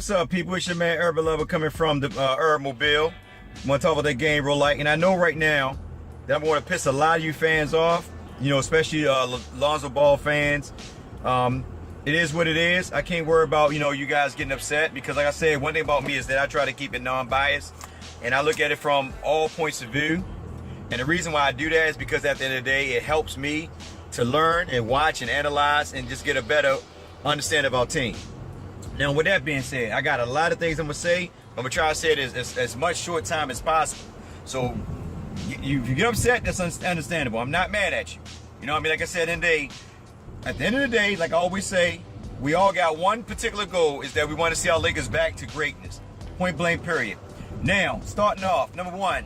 What's up, people? It's your man Urban Lover coming from the Urban Mobile. I'm gonna talk about that game real light, and I know right now that I'm going to piss a lot of you fans off. You know, especially Lonzo Ball fans. It is what it is. I can't worry about you guys getting upset because, like I said, one thing about me is that I try to keep it non-biased, and I look at it from all points of view. And the reason why I do that is because at the end of the day, it helps me to learn and watch and analyze and just get a better understanding of our team. Now, with that being said, I got a lot of things I'm gonna say. I'm gonna try to say it as much short time as possible. So, if you get upset, that's understandable. I'm not mad at you. You know what I mean? Like I said, at the end of the day, like I always say, we all got one particular goal, is that we want to see our Lakers back to greatness. Point blank, period. Now, starting off, number one,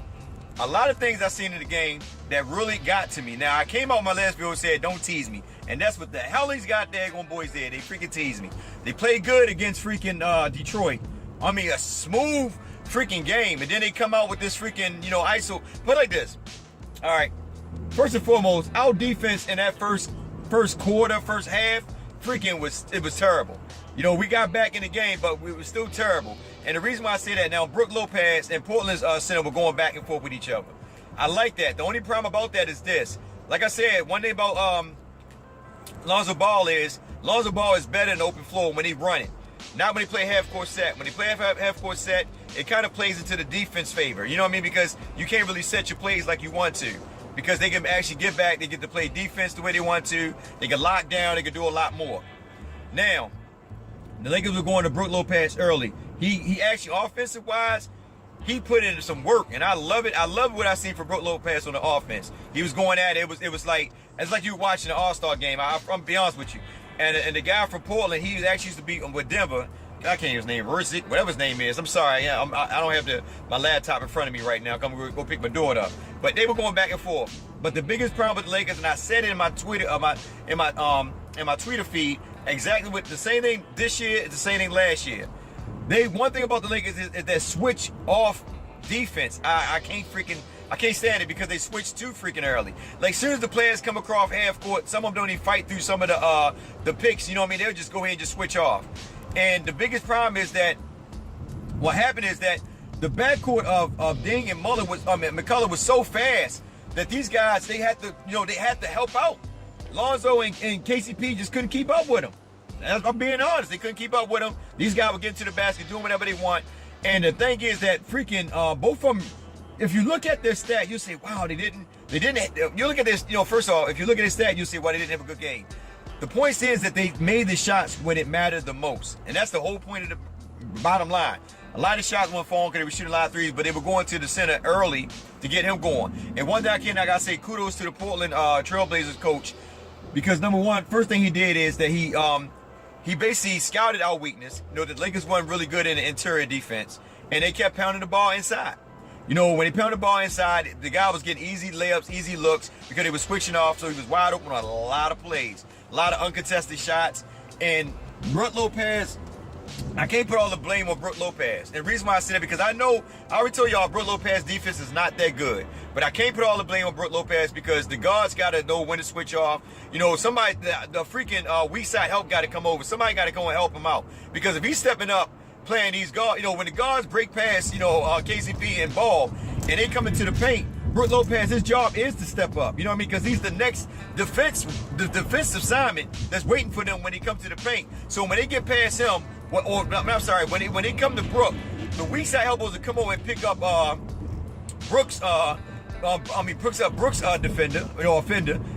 a lot of things I seen in the game that really got to me. Now, I came out my last video and said, don't tease me. And that's what the hell these goddamn boys did. They freaking teased me. They played good against freaking Detroit. I mean, a smooth freaking game. And then they come out with this freaking, ISO. Put it like this. All right. First and foremost, our defense in that first quarter, first half, freaking was terrible. We got back in the game, but we were still terrible. And the reason why I say that now, Brook Lopez and Portland's center were going back and forth with each other. I like that. The only problem about that is this. Like I said, one thing about Lonzo Ball is better in the open floor when he running. Not when he play half-court set. When he play half-court set, it kind of plays into the defense favor. You know what I mean? Because you can't really set your plays like you want to. Because they can actually get back. They get to play defense the way they want to. They can lock down. They can do a lot more. Now, the Lakers were going to Brook Lopez early. He actually, offensive-wise, he put in some work, and I love it. I love what I see from Brook Lopez on the offense. He was going at it. It was like, it's like you were watching an All-Star game. I'm be honest with you. And the guy from Portland, he actually used to be with Denver. I can't hear his name, Rizit, whatever his name is. I'm sorry, yeah, I don't have my laptop in front of me right now. I'm gonna go pick my daughter up. But they were going back and forth. But the biggest problem with the Lakers, and I said it in my Twitter, in my Twitter feed, exactly with the same thing this year, it's the same thing last year. One thing about the Lakers is that switch off defense. I can't stand it because they switch too freaking early. Like, as soon as the players come across half court, some of them don't even fight through some of the picks. You know what I mean? They'll just go ahead and just switch off. And the biggest problem is that what happened is that the backcourt of Ding and McCullough was so fast that these guys, they had to help out. Lonzo and KCP just couldn't keep up with them. I'm being honest, they couldn't keep up with them. These guys were getting to the basket, doing whatever they want. And the thing is that freaking both of them, if you look at their stat, you'll say, wow, they didn't. You look at this, first of all, if you look at their stat, you'll say, well, they didn't have a good game. The point is that they made the shots when it mattered the most. And that's the whole point of the bottom line. A lot of shots weren't falling because they were shooting a lot of threes, but they were going to the center early to get him going. And one thing I got to say kudos to the Portland Trailblazers coach, because number one, first thing he did is that he basically scouted our weakness. The Lakers weren't really good in the interior defense, and they kept pounding the ball inside. When he pounded the ball inside, the guy was getting easy layups, easy looks, because they were switching off, so he was wide open on a lot of plays, a lot of uncontested shots. And Brook Lopez, I can't put all the blame on Brook Lopez. And the reason why I say that, because I already told y'all Brook Lopez defense is not that good. But I can't put all the blame on Brook Lopez because the guards got to know when to switch off. Somebody, the freaking weak side help got to come over. Somebody got to come and help him out. Because if he's stepping up, playing these guards, when the guards break past, KCP and Ball, and they come into the paint, Brook Lopez, his job is to step up. You know what I mean? Because he's the next defensive assignment that's waiting for them when they come to the paint. So when they get past him, when they come to Brook, the weak side elbows will come over and pick up Brooks'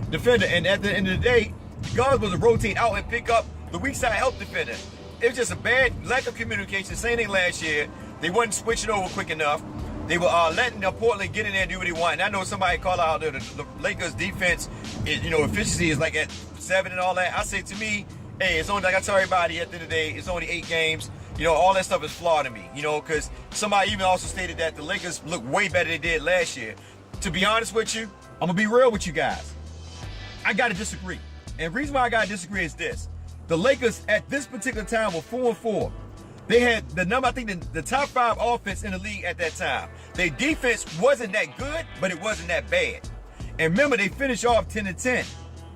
defender, and at the end of the day, the guards was to rotate out and pick up the weak side help defender. It was just a bad lack of communication. Same thing last year. They wasn't switching over quick enough. They were letting Portland get in there and do what they want. And I know somebody called out the Lakers defense, efficiency is like at 7 and all that. I say, to me, hey, it's only, like I tell everybody at the end of the day, it's only 8 games. All that stuff is flawed to me, because somebody even also stated that the Lakers look way better than they did last year. To be honest with you, I'm going to be real with you guys. I got to disagree. And the reason why I got to disagree is this. The Lakers at this particular time were 4-4. They had the top 5 offense in the league at that time. Their defense wasn't that good, but it wasn't that bad. And remember, they finished off 10-10.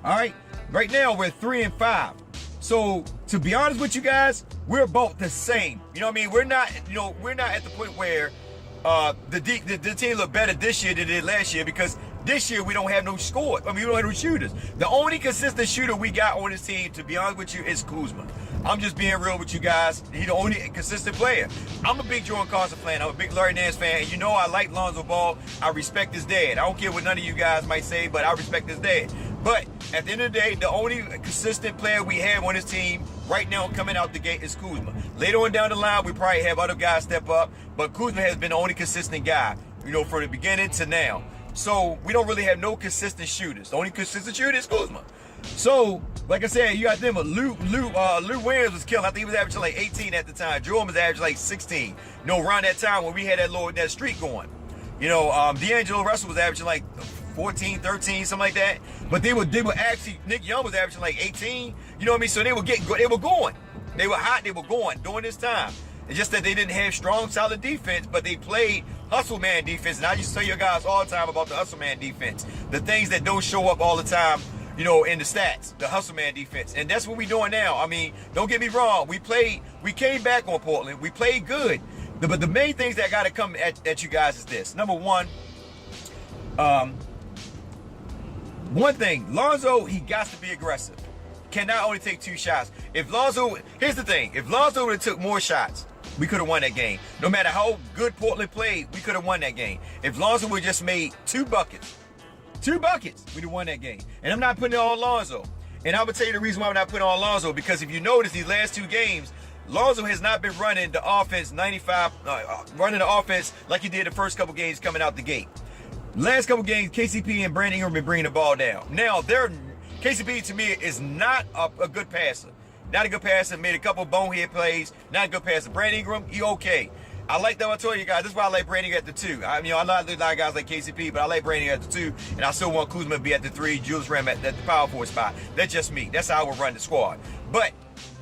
All right? Right now, we're 3-5. So to be honest with you guys, we're about the same. You know what I mean? We're not at the point where the team look better this year than it did last year, because this year we don't have no score. I mean, we don't have no shooters. The only consistent shooter we got on this team, to be honest with you, is Kuzma. I'm just being real with you guys. He's the only consistent player. I'm a big Jordan Carson fan. I'm a big Larry Nance fan. And you know I like Lonzo Ball. I respect his dad. I don't care what none of you guys might say, but I respect his dad. But at the end of the day, the only consistent player we have on this team right now coming out the gate is Kuzma. Later on down the line, we probably have other guys step up, but Kuzma has been the only consistent guy, from the beginning to now. So we don't really have no consistent shooters. The only consistent shooter is Kuzma. So, like I said, you got them, but Lou Williams was killing. I think he was averaging like 18 at the time. Jordan was averaging like 16. Around that time when we had that streak going. D'Angelo Russell was averaging like 14, 13, something like that. But they were actually, Nick Young was averaging like 18. You know what I mean? So they were going. They were hot, they were going during this time. It's just that they didn't have strong, solid defense, but they played hustle man defense. And I used to tell you guys all the time about the hustle man defense. The things that don't show up all the time, in the stats, the hustle man defense. And that's what we're doing now. I mean, don't get me wrong. We came back on Portland. We played good. But the main things that got to come at you guys is this. Number one, one thing, Lonzo, he got to be aggressive. Cannot only take 2 shots. Here's the thing. If Lonzo would have took more shots, we could have won that game. No matter how good Portland played, we could have won that game. If Lonzo would have just made 2 buckets, we'd have won that game. And I'm not putting it on Lonzo. And I would tell you the reason why I'm not putting it on Lonzo, because if you notice these last 2 games, Lonzo has not been running the offense running the offense like he did the first couple games coming out the gate. Last couple games, KCP and Brandon Ingram been bringing the ball down. Now, KCP to me is not a good passer. Not a good passer. Made a couple bonehead plays. Not a good passer. Brandon Ingram, he okay. I like that. I told you guys. This is why I like Brandon at the 2. I like a lot of guys like KCP, but I like Brandon at the 2, and I still want Kuzma to be at the 3. Julius Randle at the power forward spot. That's just me. That's how I would run the squad. But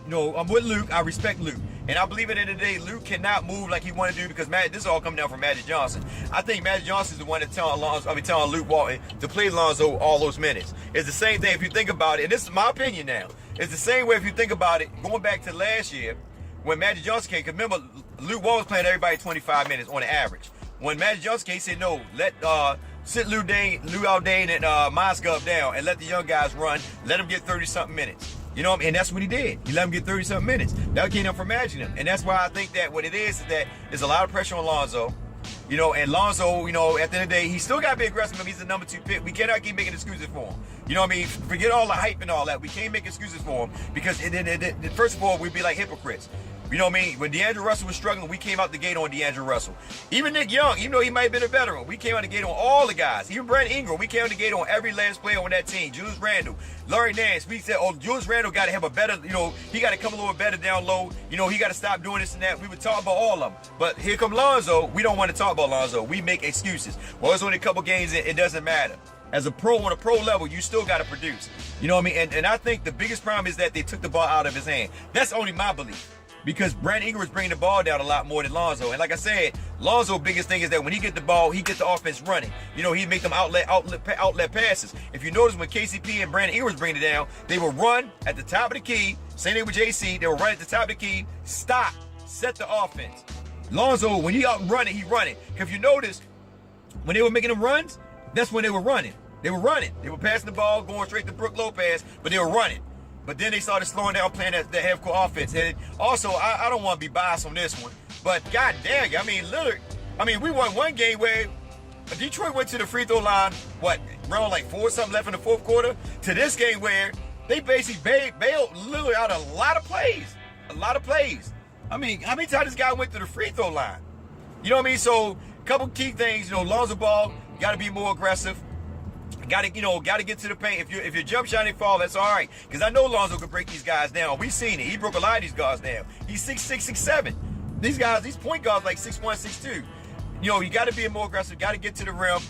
I'm with Luke. I respect Luke. And I believe at the end of the day, Luke cannot move like he wanted to do, because this is all coming down from Magic Johnson. I think Magic Johnson is the one that's telling Luke Walton to play Lonzo all those minutes. It's the same thing if you think about it, and this is my opinion now. It's the same way if you think about it, going back to last year when Magic Johnson came. Because remember, Luke Walton was playing everybody 25 minutes on the average. When Magic Johnson came, he said, no, sit Lou Aldane and Mozgov down and let the young guys run. Let them get 30-something minutes. And that's what he did. He let him get 30-something minutes. That came up from Magic him. And that's why I think that what it is that there's a lot of pressure on Lonzo. And Lonzo, at the end of the day, he still got to be aggressive. He's the number 2 pick. We cannot keep making excuses for him. Forget all the hype and all that. We can't make excuses for him, because first of all, we'd be like hypocrites. When D'Angelo Russell was struggling, we came out the gate on D'Angelo Russell. Even Nick Young, even though he might have been a veteran, we came out the gate on all the guys. Even Brandon Ingram, we came out the gate on every last player on that team. Julius Randle, Larry Nance, we said, Julius Randle got to have a better, he got to come a little better down low. He got to stop doing this and that. We would talk about all of them. But here come Lonzo. We don't want to talk about Lonzo. We make excuses. Well, it's only a couple games. It doesn't matter. As a pro, on a pro level, you still got to produce. And I think the biggest problem is that they took the ball out of his hand. That's only my belief. Because Brandon Ingram is bringing the ball down a lot more than Lonzo. And like I said, Lonzo's biggest thing is that when he get the ball, he gets the offense running. He make them outlet passes. If you notice, when KCP and Brandon Ingram was bringing it down, they would run at the top of the key. Same thing with JC. They would run at the top of the key, stop, set the offense. Lonzo, when he out running, he running. If you notice, when they were making them runs, that's when they were running. They were running. They were passing the ball, going straight to Brook Lopez, but they were running. But then they started slowing down, playing the half-court offense. And also, I don't want to be biased on this one, but god dang, Lillard, we won one game where Detroit went to the free throw line, around like 4-something left in the fourth quarter, to this game where they basically bailed Lillard out a lot of plays. How many times this guy went to the free throw line? So, a couple key things, Lonzo Ball, got to be more aggressive. Got to get to the paint. If your jump shot ain't fall, that's all right. Because I know Lonzo could break these guys down. We've seen it. He broke a lot of these guys down. He's 6'6", 6'7". These point guards like 6'1", 6'2". You got to be more aggressive. Got to get to the rim.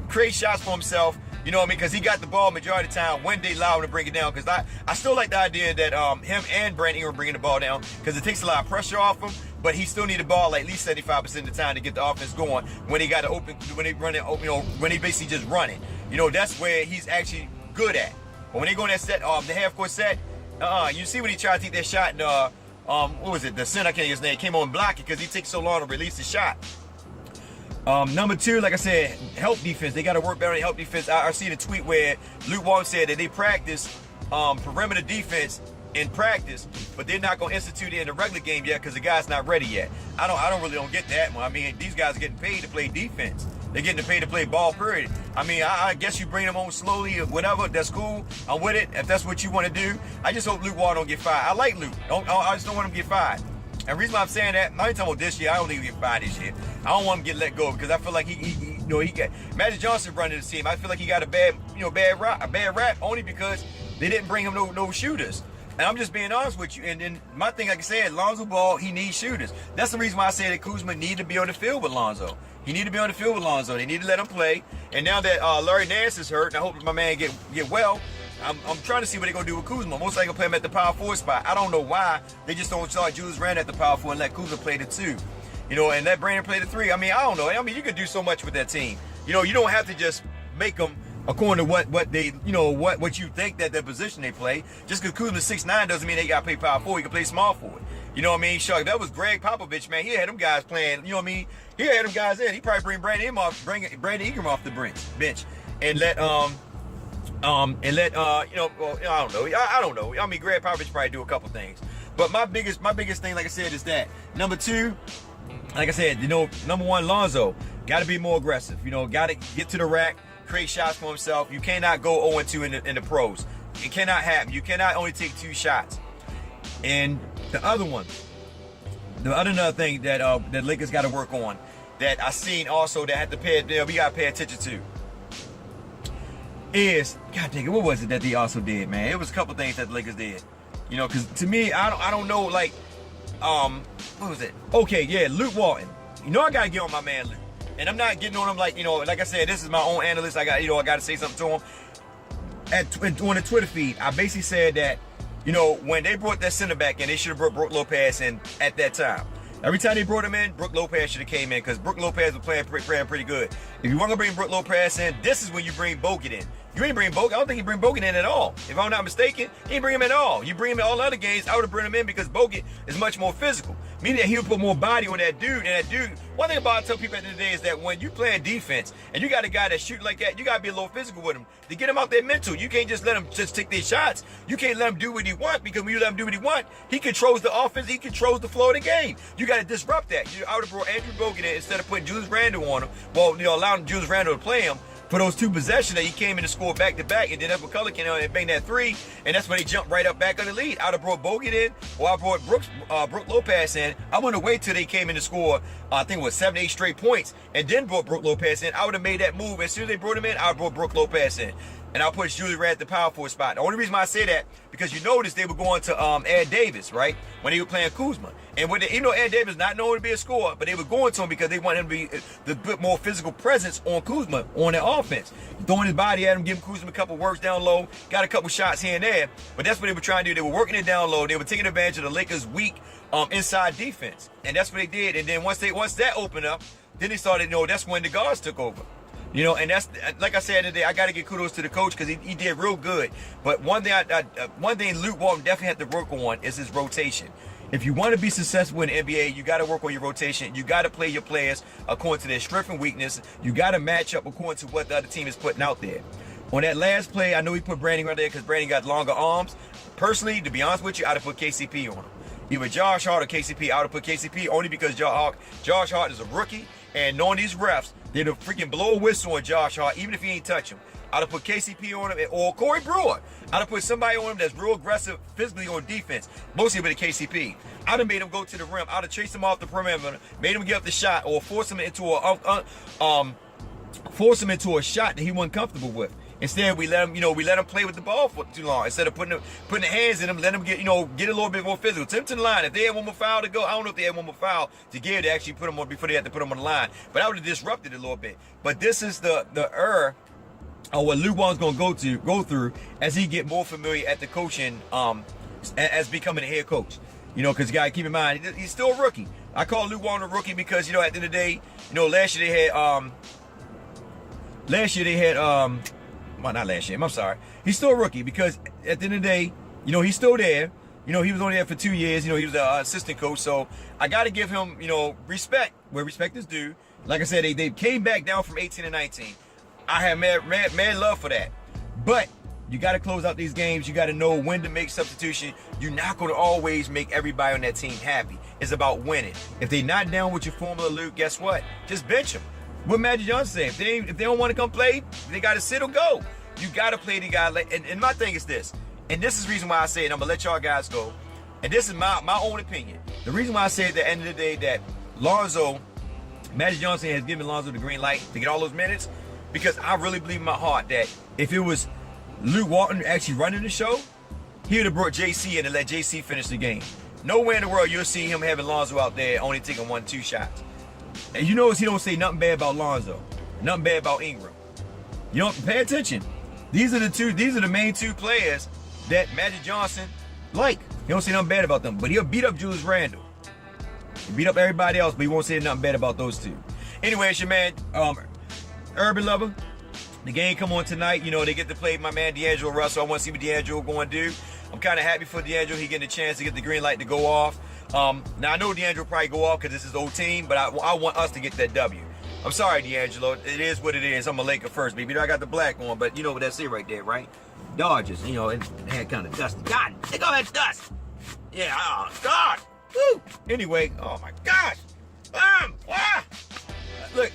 Create shots for himself. Because he got the ball majority of the time when they allow him to bring it down. Because I still like the idea that him and Brandon Ingram bringing the ball down, because it takes a lot of pressure off him. But he still need the ball at least 75% of the time to get the offense going when he got to open, when they run it, when he basically just running. That's where he's actually good at. But when they go in that set, the half-court set, You see when he tried to take that shot and what was it? The center, I can't get his name, came on blocking because he takes so long to release the shot. Number 2, like I said, help defense. They got to work better on help defense. I seen a tweet where Luke Walton said that they practice perimeter defense in practice, but they're not going to institute it in the regular game yet because the guy's not ready yet. I don't really get that one. I mean, these guys are getting paid to play defense. They're getting paid to play ball, period. I mean, I guess you bring them on slowly or whatever. That's cool. I'm with it. If that's what you want to do, I just hope Luke Walton don't get fired. I like Luke. I just don't want him to get fired. And the reason why I'm saying that, I'm not talking about this year. I don't think he'll get fired this year. I don't want him to get let go because I feel like he got Magic Johnson running the team. I feel like he got a bad rap only because they didn't bring him no shooters. And I'm just being honest with you. And then my thing, like I said, Lonzo Ball, he needs shooters. That's the reason why I say that Kuzma need to be on the field with Lonzo. He need to be on the field with Lonzo. They need to let him play. And now that Larry Nance is hurt, and I hope my man get well, I'm trying to see what they're going to do with Kuzma. Most likely going to play him at the power forward spot. I don't know why they just don't start Julius Randle at the power forward and let Kuzma play the 2. And let Brandon play the 3. I mean, I don't know. I mean, you could do so much with that team. You don't have to just make them according to what they, what you think that their position they play. Just because Kuzma's 6'9" doesn't mean they got to play power forward. He can play small forward. You know what I mean? Sure, that was Greg Popovich, man. He had them guys playing, you know what I mean? He had them guys in. He probably bring Brandon Ingram off the bench and let I don't know. I mean, Greg Popovich probably do a couple things. But my biggest thing, like I said, is that number 2, like I said, number 1, Lonzo, got to be more aggressive. Got to get to the rack, create shots for himself. You cannot go 0-2 in the pros. It cannot happen. You cannot only take 2 shots. And the other thing that Lakers got to work on, that I seen also that we got to pay attention to, is, God dang it, what was it that they also did, man? It was a couple things that the Lakers did. Because to me, I don't know, like, what was it? Okay, yeah, Luke Walton. I got to get on my man Luke. And I'm not getting on him like, like I said, this is my own analyst. I got to say something to him. On the Twitter feed, I basically said that, when they brought that center back in, they should have brought Brook Lopez in at that time. Every time they brought him in, Brook Lopez should have came in because Brook Lopez was playing pretty good. If you want to bring Brook Lopez in, this is when you bring Bogut in. You ain't bring Bogut. I don't think you bring Bogut in at all. If I'm not mistaken, you ain't bring him at all. You bring him in all other games, I would have brought him in because Bogut is much more physical. Meaning that he would put more body on that dude. And that dude, one thing about I tell people at the end of the day is that when you playing defense and you got a guy that shoot like that, you got to be a little physical with him to get him out there mental. You can't just let him just take these shots. You can't let him do what he wants because when you let him do what he wants, he controls the offense. He controls the flow of the game. You got to disrupt that. I would have brought Andrew Bogut in instead of putting Julius Randle on him. Well, allowing Julius Randle to play him for those 2 possessions that he came in to score back to back, and then McCullough came out and bang that 3, and that's when they jumped right up back on the lead. I'd have brought Bogut in, or I brought Brook Lopez in. I wouldn't have waited till they came in to score, I think it was 7-8 straight points, and then brought Brook Lopez in. I would have made that move. As soon as they brought him in, I brought Brook Lopez in. And I'll put Julius Randle at the power forward spot. The only reason why I say that, because you notice they were going to Ed Davis, right? When they were playing Kuzma. And even though Ed Davis is not known to be a scorer, but they were going to him because they wanted him to be the bit more physical presence on Kuzma, on their offense. Throwing his body at him, giving Kuzma a couple works down low, got a couple shots here and there. But that's what they were trying to do. They were working it down low. They were taking advantage of the Lakers' weak inside defense. And that's what they did. And then once that opened up, then they started, that's when the guards took over. And that's, like I said today, I got to give kudos to the coach because he did real good. But one thing Luke Walton definitely had to work on is his rotation. If you want to be successful in the NBA, you got to work on your rotation. You got to play your players according to their strength and weakness. You got to match up according to what the other team is putting out there. On that last play, I know he put Brandon right there because Brandon got longer arms. Personally, to be honest with you, I'd have put KCP on him. Either Josh Hart or KCP. I would have put KCP only because Josh Hart is a rookie, and knowing these refs, they'd freaking blow a whistle on Josh Hart, even if he ain't touch him. I'd have put KCP on him, or Corey Brewer. I'd have put somebody on him that's real aggressive physically on defense, mostly with a KCP. I'd have made him go to the rim. I'd have chased him off the perimeter, made him give up the shot, or force him into a shot that he wasn't comfortable with. Instead, we let him play with the ball for too long. Instead of putting the hands in him, let him get a little bit more physical. Take him to the line. If they had one more foul to go, I don't know if they had one more foul to give to actually put him on before they had to put him on the line. But I would have disrupted it a little bit. But this is the error of what Luke Walton's going to go through as he get more familiar at the coaching, as becoming a head coach. Because you got to keep in mind, he's still a rookie. I call Luke Walton a rookie because, at the end of the day, last year they had, well, not last year, I'm sorry. He's still a rookie because at the end of the day, You know, he's still there. You know, he was only there for 2 years. You know, he was the assistant coach. So I got to give him, you know, respect where respect is due. Like I said, they came back down from 18 to 19. I have mad love for that. But you got to close out these games. You got to know when to make substitution. You're not going to always make everybody on that team happy. It's about winning. If they're not down with your formula, Luke, guess what? Just bench them. What Magic Johnson said, if they don't want to come play, they got to sit or go. You got to play the guy. And my thing is this, and this is the reason why I say it. I'm going to let y'all guys go. And this is my own opinion. The reason why I say at the end of the day that Magic Johnson has given Lonzo the green light to get all those minutes, because I really believe in my heart that if it was Luke Walton actually running the show, he would have brought JC in and let JC finish the game. Nowhere in the world you'll see him having Lonzo out there only taking 1-2 shots. And you notice he don't say nothing bad about Lonzo, nothing bad about Ingram. You don't pay attention. These are the main two players that Magic Johnson like. He don't say nothing bad about them, but he'll beat up Julius Randle. He beat up everybody else, but he won't say nothing bad about those two. Anyway, it's your man, Urban Lover. The game come on tonight. You know, they get to play my man D'Angelo Russell. I want to see what D'Angelo going to do. I'm kind of happy for D'Angelo. He getting a chance to get the green light to go off. Now, I know D'Angelo probably go off because this is the old team, but I want us to get that W. I'm sorry, D'Angelo. It is what it is. I'm a Laker first, baby. I got the black on, but you know what that's it right there, right? Dodgers, you know, it had kind of dusty. God, they go that dust. Yeah, oh, God. Woo. Anyway, oh, my gosh. Look,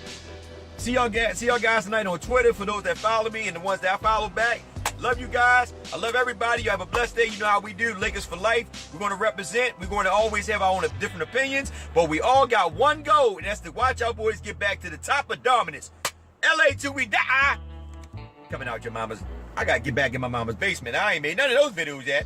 see y'all guys tonight on Twitter for those that follow me and the ones that I follow back. Love you guys. I love everybody. You have a blessed day. You know how we do. Lakers for life. We're going to represent. We're going to always have our own different opinions, but we all got one goal, and that's to watch our boys get back to the top of dominance. LA till we die. Coming out your mama's. I got to get back in my mama's basement. I ain't made none of those videos yet.